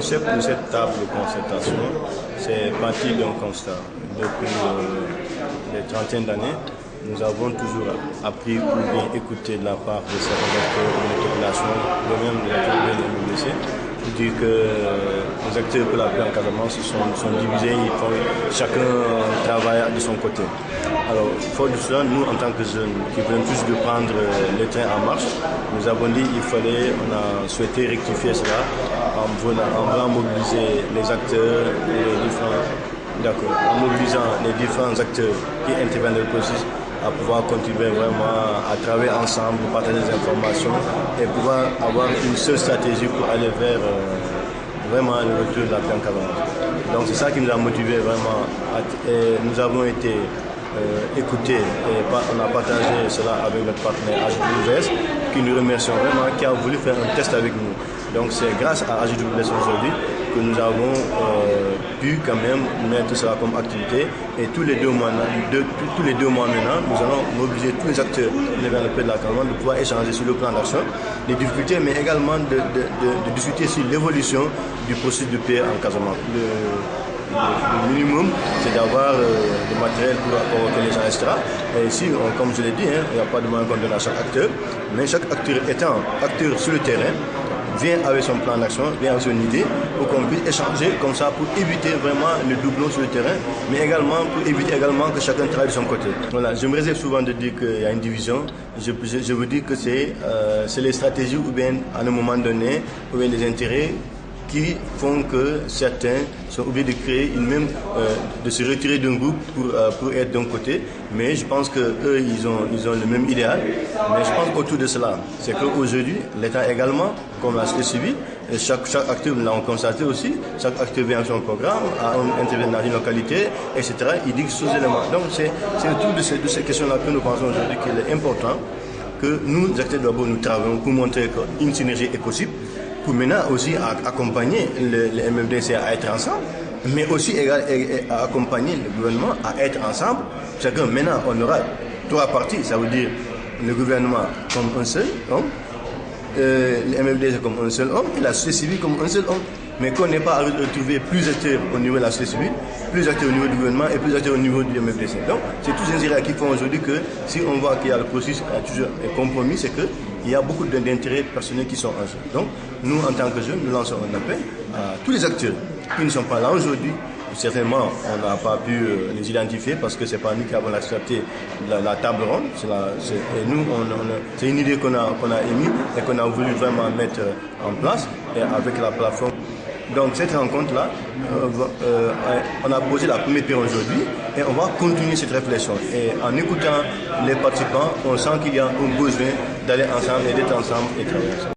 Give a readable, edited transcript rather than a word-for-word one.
concept de cette table de concertation, c'est parti d'un constat. Depuis les trentaines d'années, nous avons toujours appris ou bien écouté de la part de certains acteurs de la population, de même des acteurs de l'UMFDC, pour dire que les acteurs pour la paix en Casamance sont divisés, chacun travaille de son côté. Alors, fort de cela, nous, en tant que jeunes qui venons tous de prendre le train en marche, nous avons dit on a souhaité rectifier cela en voulant mobiliser les acteurs et en mobilisant les différents acteurs qui interviennent dans le processus à pouvoir contribuer vraiment à travailler ensemble, partager des informations et pouvoir avoir une seule stratégie pour aller vers vraiment le retour de la paix en Casamance. Donc c'est ça qui nous a motivés vraiment. Et nous avons été écoutés et on a partagé cela avec notre partenaire AGWS qui nous remercions vraiment, qui a voulu faire un test avec nous. Donc c'est grâce à AGWS aujourd'hui que nous avons pu quand même mettre cela comme activité et tous les deux mois maintenant, nous allons mobiliser tous les acteurs vers le pays de la Casamance de pouvoir échanger sur le plan d'action, les difficultés, mais également de discuter sur l'évolution du processus de paix en Casamance. Le minimum, c'est d'avoir du matériel pour convoquer les gens, etc. Et ici, comme je l'ai dit, il n'y a pas de moyen qu'on donne à chaque acteur, mais chaque acteur étant acteur sur le terrain, vient avec son plan d'action, vient avec son idée, pour qu'on puisse échanger comme ça pour éviter vraiment le doublon sur le terrain, mais également pour éviter également que chacun travaille de son côté. Voilà, je me réserve souvent de dire qu'il y a une division. Je veux dire que c'est les stratégies ou bien à un moment donné, ou bien les intérêts qui font que certains sont obligés de créer de se retirer d'un groupe pour être d'un côté. Mais je pense qu'eux, ils ont le même idéal. Mais je pense qu'autour de cela, c'est qu'aujourd'hui, l'État également, comme la société civile, et chaque acteur, nous l'avons constaté aussi, chaque acteur vient avec son programme, intervient dans une localité, etc. Il dit sous éléments. Donc c'est autour de ces questions-là que nous pensons aujourd'hui qu'il est important que nous, les acteurs de Wabo, nous travaillons pour montrer qu'une synergie est possible, pour maintenant aussi accompagner le MFDC à être ensemble, mais aussi à accompagner le gouvernement à être ensemble. C'est que maintenant on aura trois parties, ça veut dire le gouvernement comme un seul homme, le MFDC comme un seul homme et la société civile comme un seul homme. Mais qu'on n'ait pas à retrouver plus d'acteurs au niveau de la société civile, plus d'acteurs au niveau du gouvernement et plus d'acteurs au niveau du MFDC. Donc c'est tous ces intérêts qui font aujourd'hui que si on voit qu'il y a le processus toujours un compromis, c'est qu'il y a beaucoup d'intérêts personnels qui sont en jeu. Donc nous, en tant que jeunes, nous lançons un appel à tous les acteurs qui ne sont pas là aujourd'hui. Certainement, on n'a pas pu les identifier parce que ce n'est pas nous qui avons accepté la table ronde. C'est une idée qu'on a émise et qu'on a voulu vraiment mettre en place et avec la plateforme. Donc cette rencontre-là, on a posé la première pierre aujourd'hui et on va continuer cette réflexion. Et en écoutant les participants, on sent qu'il y a un besoin d'aller ensemble et d'être ensemble et travailler ensemble.